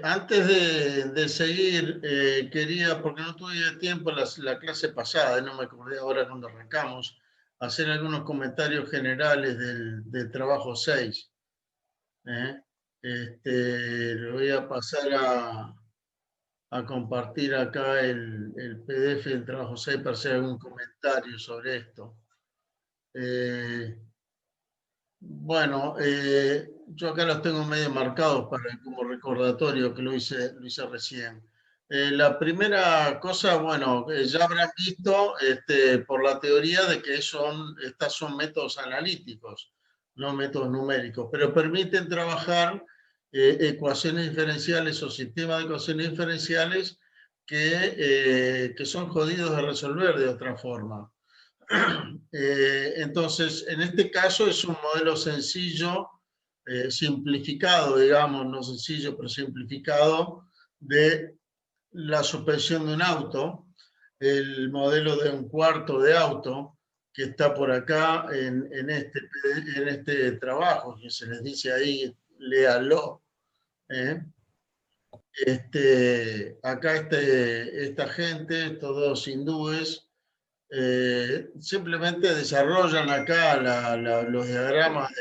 Antes de seguir, quería, porque no tuve tiempo la clase pasada, no me acordé ahora cuando arrancamos, hacer algunos comentarios generales del trabajo 6. Le voy a pasar a compartir acá el PDF del trabajo 6 para hacer algún comentario sobre esto. Bueno, yo acá los tengo medio marcados como recordatorio, que lo hice recién. La primera cosa, bueno, ya habrán visto por la teoría de que estos son métodos analíticos, no métodos numéricos, pero permiten trabajar ecuaciones diferenciales o sistemas de ecuaciones diferenciales que son jodidos de resolver de otra forma. Entonces, en este caso es un modelo sencillo, simplificado, digamos, no sencillo, pero simplificado, de la suspensión de un auto, el modelo de un cuarto de auto, que está por acá en este trabajo, que se les dice ahí, léalo. Acá esta gente, estos dos hindúes, simplemente desarrollan acá los diagramas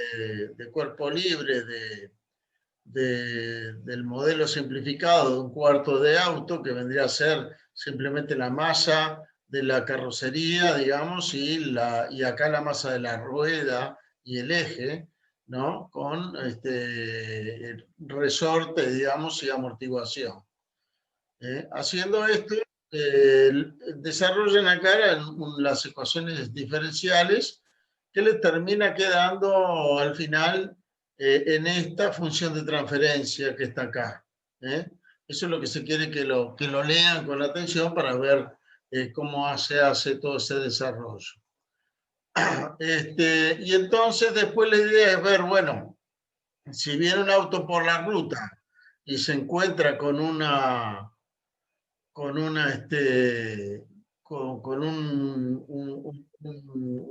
de cuerpo libre del modelo simplificado de un cuarto de auto, que vendría a ser simplemente la masa de la carrocería, digamos, y acá la masa de la rueda y el eje, ¿no? Con resorte, digamos, y amortiguación. Haciendo esto, desarrollan acá las ecuaciones diferenciales que les termina quedando al final en esta función de transferencia que está acá. Eso es lo que se quiere que lo lean con atención para ver cómo se hace todo ese desarrollo. Y entonces después la idea es ver, bueno, si viene un auto por la ruta y se encuentra con una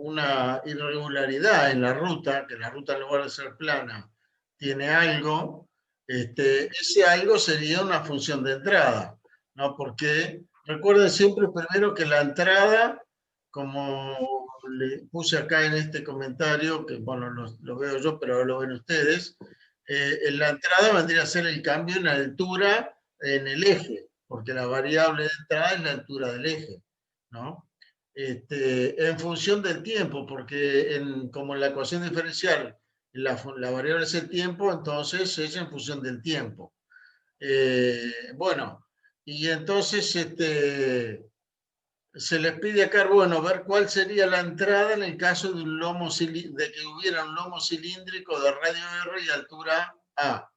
una irregularidad en la ruta, que la ruta en lugar de ser plana tiene algo, ese algo sería una función de entrada, ¿no? Porque recuerden siempre primero que la entrada, como le puse acá en este comentario, que bueno, lo veo yo, pero lo ven ustedes, la entrada vendría a ser el cambio en la altura en el eje, porque la variable de entrada es la altura del eje, ¿no? En función del tiempo, porque como en la ecuación diferencial la variable es el tiempo, entonces es en función del tiempo. Bueno, y entonces se les pide acá, bueno, ver cuál sería la entrada en el caso de de que hubiera un lomo cilíndrico de radio R y altura A.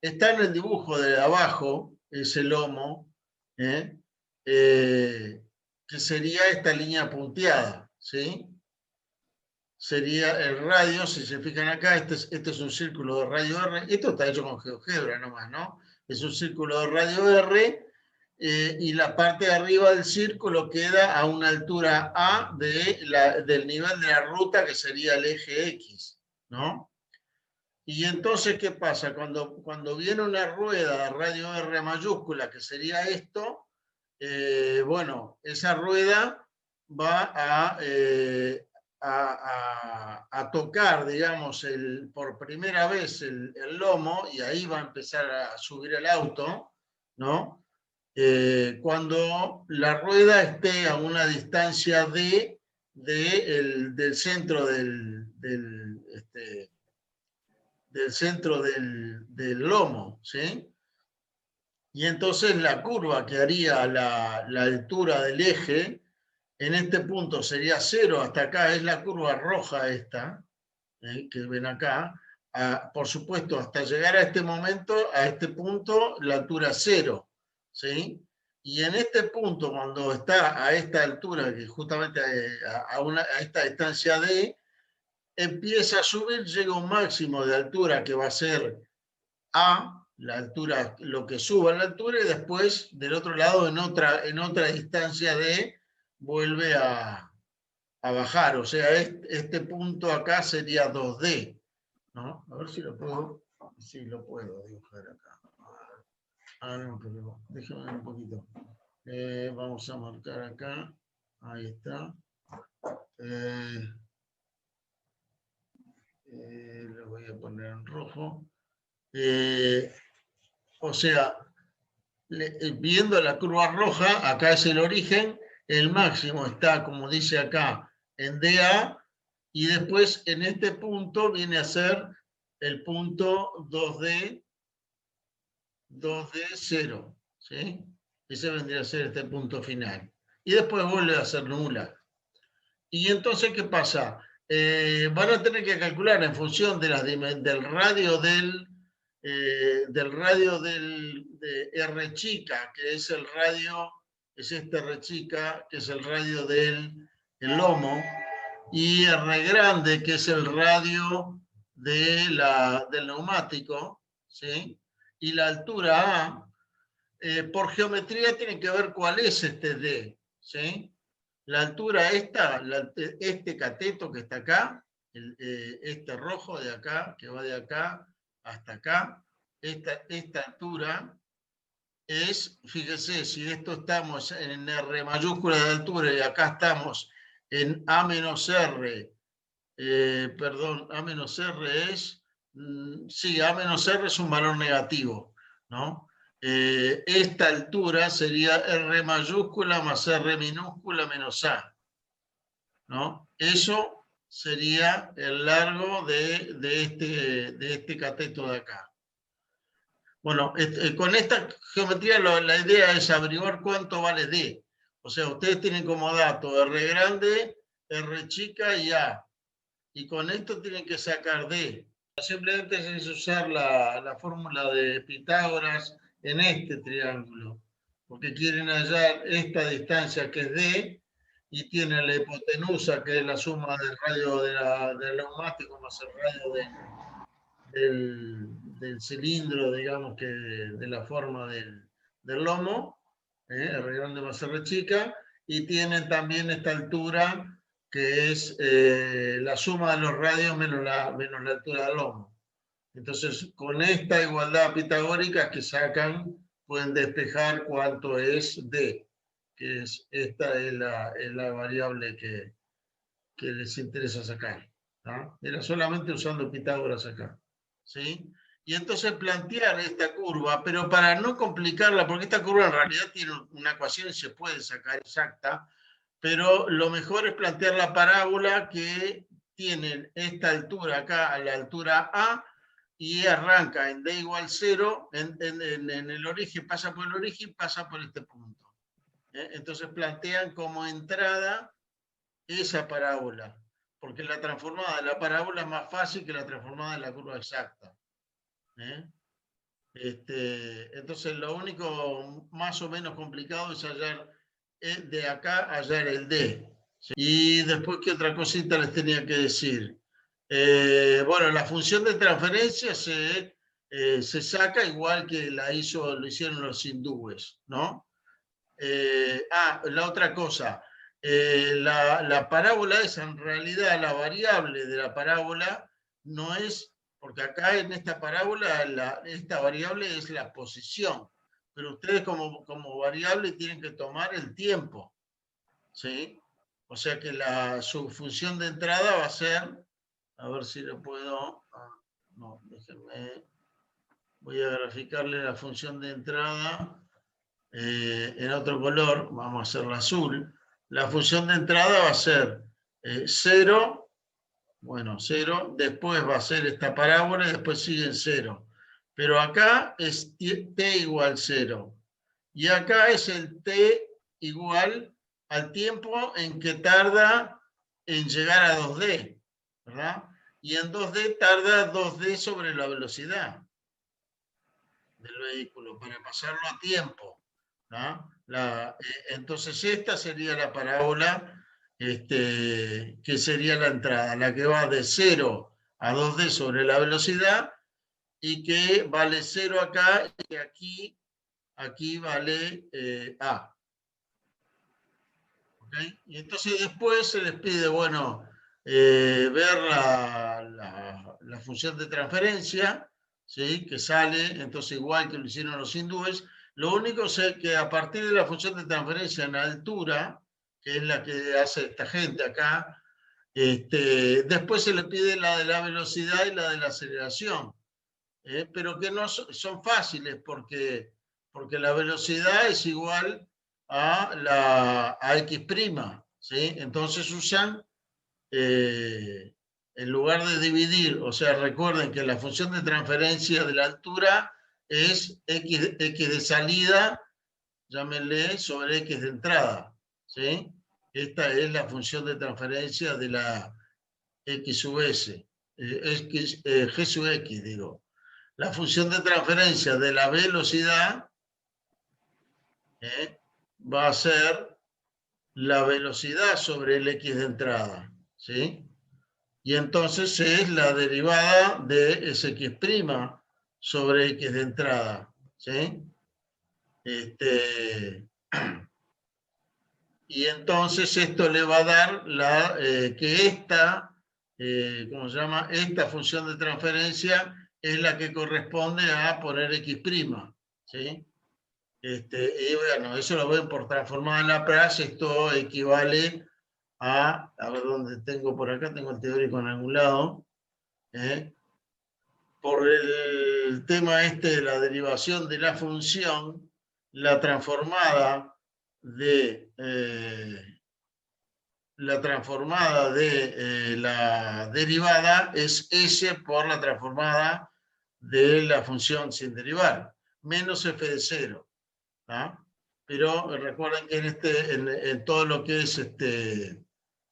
Está en el dibujo de abajo, ese lomo, que sería esta línea punteada, ¿sí? Sería el radio, si se fijan acá, este es un círculo de radio R, esto está hecho con GeoGebra nomás, ¿no? Es un círculo de radio R, y la parte de arriba del círculo queda a una altura A del nivel de la ruta, que sería el eje X, ¿no? Y entonces, ¿qué pasa? Cuando viene una rueda de radio R mayúscula, que sería esto, bueno, esa rueda va a tocar, digamos, por primera vez el lomo, y ahí va a empezar a subir el auto, ¿no? Cuando la rueda esté a una distancia del centro del centro del lomo, ¿sí? Y entonces la curva que haría la altura del eje, en este punto sería 0, hasta acá es la curva roja esta, que ven acá. Por supuesto, hasta llegar a este momento, a este punto, la altura es 0, ¿sí? Y en este punto, cuando está a esta altura, que justamente a esta distancia D, empieza a subir, llega a un máximo de altura que va a ser A, la altura, lo que suba la altura, y después del otro lado, en otra distancia D, vuelve a bajar. O sea, este punto acá sería 2D, ¿no? A ver si lo puedo Sí, lo puedo dibujar acá. No, pero déjame un poquito. Vamos a marcar acá. Ahí está. Lo voy a poner en rojo. O sea, viendo la curva roja, acá es el origen, el máximo está, como dice acá, en DA, y después en este punto viene a ser el punto 2D 0, ¿sí? Ese vendría a ser este punto final. Y después vuelve a ser nula. Y entonces, ¿qué pasa? Van a tener que calcular en función de del radio de R chica, que es el radio, es este R chica, que es el radio del lomo, y R grande, que es el radio del neumático, ¿sí? Y la altura A, por geometría tienen que ver cuál es este D, ¿sí? La altura esta, este cateto que está acá, este rojo de acá, que va de acá hasta acá, esta altura es, fíjese, si esto estamos en R mayúscula de altura y acá estamos en A menos R, perdón, A menos R es, sí, A menos R es un valor negativo, ¿no? Esta altura sería R mayúscula más R minúscula menos A, ¿no? Eso sería el largo de este cateto de acá. Bueno, con esta geometría la idea es averiguar cuánto vale D. O sea, ustedes tienen como dato R grande, R chica y A. Y con esto tienen que sacar D. Simplemente es usar la fórmula de Pitágoras en este triángulo, porque quieren hallar esta distancia que es D, y tienen la hipotenusa, que es la suma del radio del neumático más el radio del cilindro, digamos, que de la forma del lomo, R grande más R chica, y tienen también esta altura, que es la suma de los radios menos la altura del lomo. Entonces, con esta igualdad pitagórica que sacan, pueden despejar cuánto es D, que es esta es la variable que les interesa sacar, ¿no? Era solamente usando Pitágoras acá, ¿sí? Y entonces plantear esta curva, pero para no complicarla, porque esta curva en realidad tiene una ecuación y se puede sacar exacta, pero lo mejor es plantear la parábola que tiene esta altura acá, a la altura A, y arranca en D igual 0, en el origen, pasa por el origen, pasa por este punto. Entonces plantean como entrada esa parábola, porque la transformada de la parábola es más fácil que la transformada de la curva exacta. Entonces lo único más o menos complicado es hallar de acá, hallar el D. ¿Sí? Y después, ¿qué otra cosita les tenía que decir? Bueno, la función de transferencia se saca igual que lo hicieron los hindúes, ¿no? La otra cosa, la parábola es en realidad la variable de la parábola, no es, porque acá en esta parábola esta variable es la posición, pero ustedes como variable tienen que tomar el tiempo, ¿sí? O sea que su función de entrada va a ser, a ver si lo puedo, no, déjenme, voy a graficarle la función de entrada. En otro color, vamos a hacerla azul, la función de entrada va a ser 0, bueno, 0, después va a ser esta parábola y después sigue en 0. Pero acá es t igual 0. Y acá es el t igual al tiempo en que tarda en llegar a 2D, ¿verdad? Y en 2D tarda 2D sobre la velocidad del vehículo para pasarlo a tiempo, ¿no? Entonces esta sería la parábola que sería la entrada, la que va de 0 a 2D sobre la velocidad y que vale 0 acá y aquí vale A. ¿Okay? Y entonces después se les pide, bueno, ver la función de transferencia, ¿sí? Que sale, entonces igual que lo hicieron los hindúes. Lo único es que a partir de la función de transferencia en altura, que es la que hace esta gente acá, después se le pide la de la velocidad y la de la aceleración, pero que no son fáciles porque la velocidad es igual a x', ¿sí? Entonces usan, en lugar de dividir, o sea, recuerden que la función de transferencia de la altura es x de salida, llámenle, sobre x de entrada, ¿sí? Esta es la función de transferencia de la x sub s, g sub x, digo. La función de transferencia de la velocidad va a ser la velocidad sobre el x de entrada, ¿sí? Y entonces es la derivada de sx' sobre x de entrada, ¿sí? Y entonces esto le va a dar que esta, ¿cómo se llama? Esta función de transferencia es la que corresponde a poner x', ¿sí? Y bueno, eso lo ven por transformada en Laplace. Esto equivale a ver dónde tengo por acá, tengo el teórico en algún lado, por el tema de la derivación de la función, la transformada de la derivada es S por la transformada de la función sin derivar, menos f de 0. ¿Ah? Pero recuerden que en todo lo que es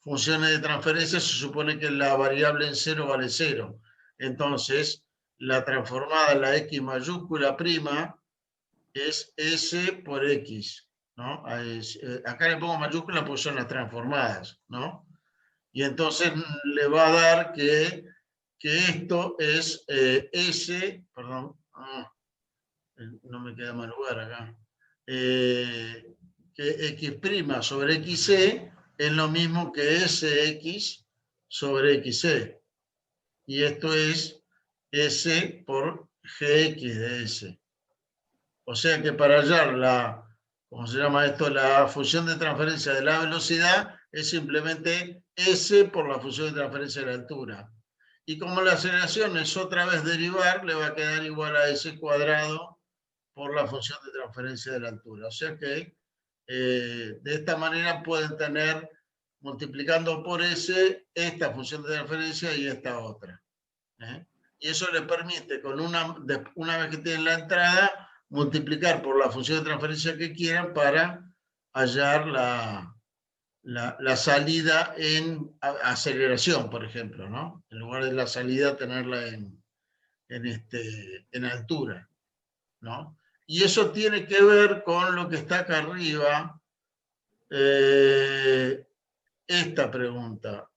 funciones de transferencia se supone que la variable en 0 vale 0. Entonces, la transformada en la x mayúscula prima es s por x, ¿no? Acá le pongo mayúscula porque son las transformadas, ¿no? Y entonces le va a dar que esto es s, perdón, no me queda más lugar acá, que x' sobre xc es lo mismo que sx sobre xc. Y esto es s por gx de s. O sea que para hallar ¿cómo se llama esto? La función de transferencia de la velocidad es simplemente s por la función de transferencia de la altura. Y como la aceleración es otra vez derivar, le va a quedar igual a s cuadrado por la función de transferencia de la altura. O sea que de esta manera pueden tener, multiplicando por s, esta función de transferencia y esta otra. Y eso les permite, una vez que tienen la entrada, multiplicar por la función de transferencia que quieran para hallar la salida en aceleración, por ejemplo, ¿no? En lugar de la salida, tenerla en altura, ¿no? Y eso tiene que ver con lo que está acá arriba, esta pregunta.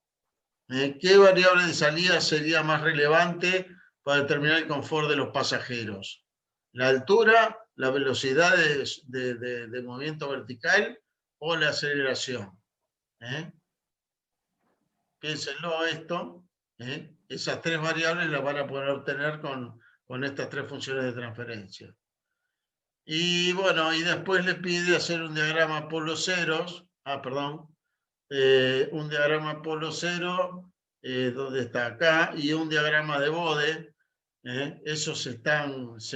¿Qué variable de salida sería más relevante para determinar el confort de los pasajeros? ¿La altura, la velocidad de movimiento vertical o la aceleración? Piénsenlo esto. Esas tres variables las van a poder obtener con estas tres funciones de transferencia. Y bueno, y después le pide hacer un diagrama polo ceros. Un diagrama polo cero, donde está acá, y un diagrama de Bode. Esos se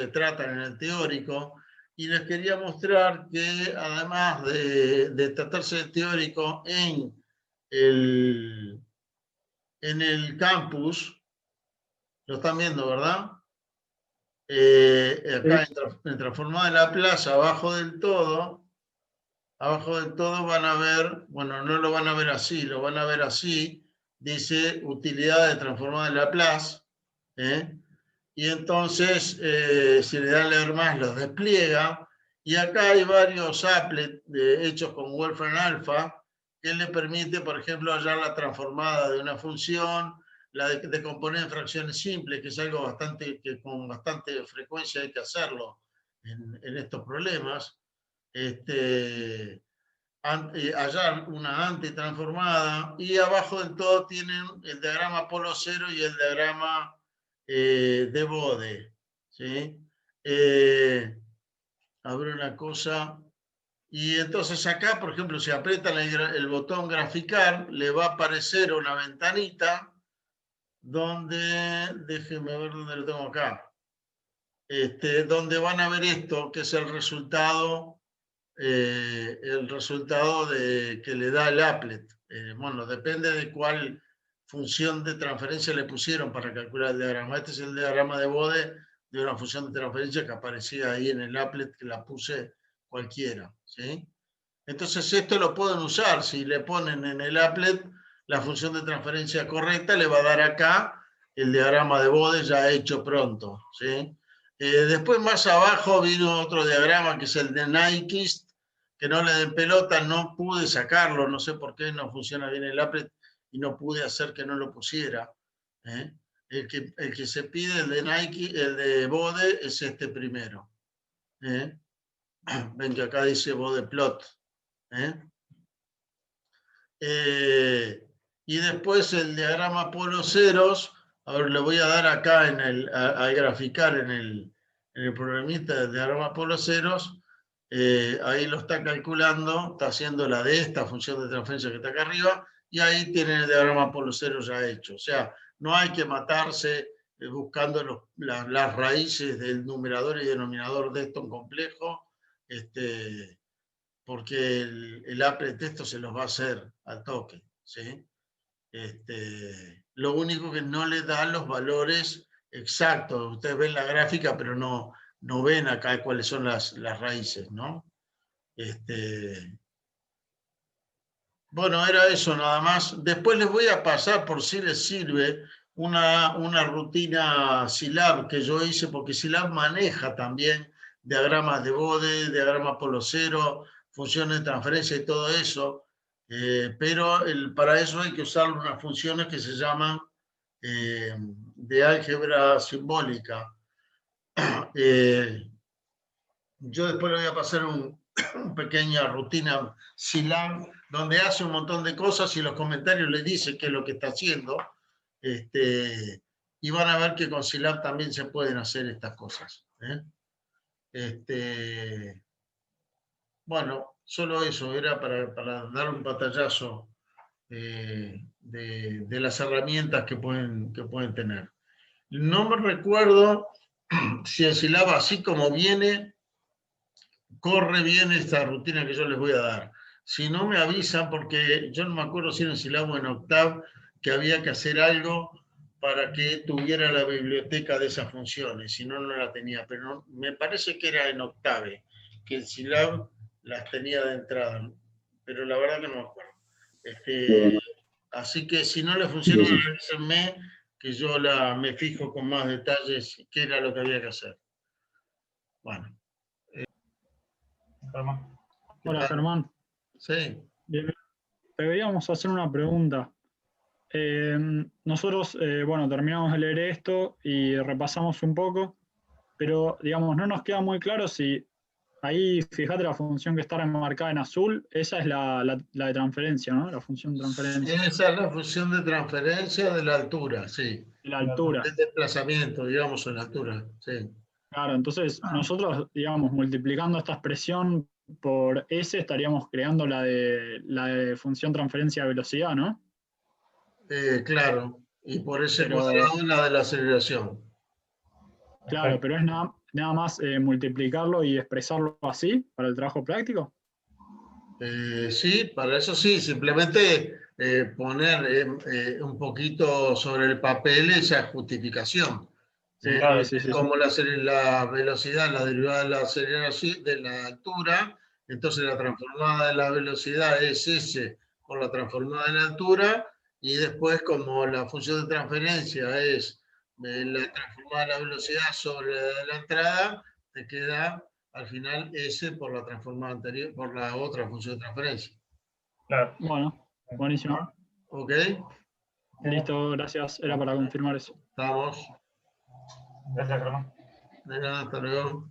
tratan en el teórico. Y les quería mostrar que además de tratarse del teórico en el campus, lo están viendo, ¿verdad? Acá en Transformada en la Plaza, abajo del todo van a ver, bueno, no lo van a ver así, lo van a ver así, dice utilidad de Transformada en Laplace, y entonces, si le dan leer más, los despliega, y acá hay varios applets hechos con Wolfram Alpha, que le permite, por ejemplo, hallar la transformada de una función, la de componer en fracciones simples, que es algo que con bastante frecuencia hay que hacerlo en estos problemas. Hallar una antitransformada, y abajo del todo tienen el diagrama polo cero y el diagrama de Bode. ¿sí? A ver una cosa. Y entonces acá, por ejemplo, si aprietan el botón graficar, le va a aparecer una ventanita donde, déjenme ver dónde lo tengo acá, donde van a ver esto, que es el resultado que le da el applet. Bueno, depende de cuál función de transferencia le pusieron para calcular el diagrama. Este es el diagrama de Bode de una función de transferencia que aparecía ahí en el applet, que la puse cualquiera, ¿sí? Entonces esto lo pueden usar. Si le ponen en el applet la función de transferencia correcta, le va a dar acá el diagrama de Bode ya hecho pronto, ¿sí? Después más abajo vino otro diagrama que es el de Nyquist, que no le den pelota, no pude sacarlo, no sé por qué no funciona bien el applet y no pude hacer que no lo pusiera. El que se pide, el de Nyquist, el de Bode, es este primero. Ven que acá dice Bode plot. Y después el diagrama polo ceros, a ver, le voy a dar acá a graficar en el programita del diagrama polo ceros, ahí lo está calculando, está haciendo la de esta función de transferencia que está acá arriba, y ahí tiene el diagrama polo ceros ya hecho. O sea, no hay que matarse buscando las raíces del numerador y denominador de esto en complejo, porque el applet esto se los va a hacer al toque, ¿sí? Lo único que no le da los valores exactos. Ustedes ven la gráfica, pero no ven acá cuáles son las raíces, ¿no? Bueno, era eso nada más. Después les voy a pasar, por si les sirve, una rutina Silab que yo hice, porque Silab maneja también diagramas de Bode, diagramas polo cero, funciones de transferencia y todo eso, pero para eso hay que usar unas funciones que se llaman de álgebra simbólica. Yo después le voy a pasar una pequeña rutina Silab, donde hace un montón de cosas y los comentarios le dicen qué es lo que está haciendo. Y van a ver que con Silab también se pueden hacer estas cosas. Bueno, solo eso, era para dar un pantallazo de las herramientas que pueden tener. No me recuerdo si en Silab, así como viene, corre bien esta rutina que yo les voy a dar. Si no me avisan, porque yo no me acuerdo si era en Silab o en Octave, que había que hacer algo para que tuviera la biblioteca de esas funciones, si no, no la tenía. Pero no, me parece que era en Octave, que en Silab las tenía de entrada, pero la verdad que no me acuerdo. Así que si no le funciona, avísenme, que yo me fijo con más detalles qué era lo que había que hacer. Bueno. Hola, Germán. Sí. Bien, te queríamos hacer una pregunta. Nosotros, bueno, terminamos de leer esto y repasamos un poco, pero, digamos, no nos queda muy claro si ahí, fíjate la función que está remarcada en azul, esa es la de transferencia, ¿no? La función de transferencia. Esa es la función de transferencia de la altura, sí. De la altura. El desplazamiento, digamos, en la altura, sí. Claro, entonces nosotros, digamos, multiplicando esta expresión por S, estaríamos creando la de función transferencia de velocidad, ¿no? Claro, y por ese Pero, cuadrado la de la aceleración. claro, pero es nada más multiplicarlo y expresarlo así para el trabajo práctico. Sí, para eso sí, simplemente poner un poquito sobre el papel esa justificación. Sí, claro, sí. Como la velocidad, la derivada de la aceleración, de la altura, entonces la transformada de la velocidad es S por la transformada de la altura, y después como la función de transferencia es la transformada de la velocidad sobre la entrada, te queda al final S por la transformada anterior, por la otra función de transferencia. Claro. Bueno, buenísimo. ¿Ok? Listo, gracias. Era para confirmar eso. Estamos. Gracias, Germán. De nada, hasta luego.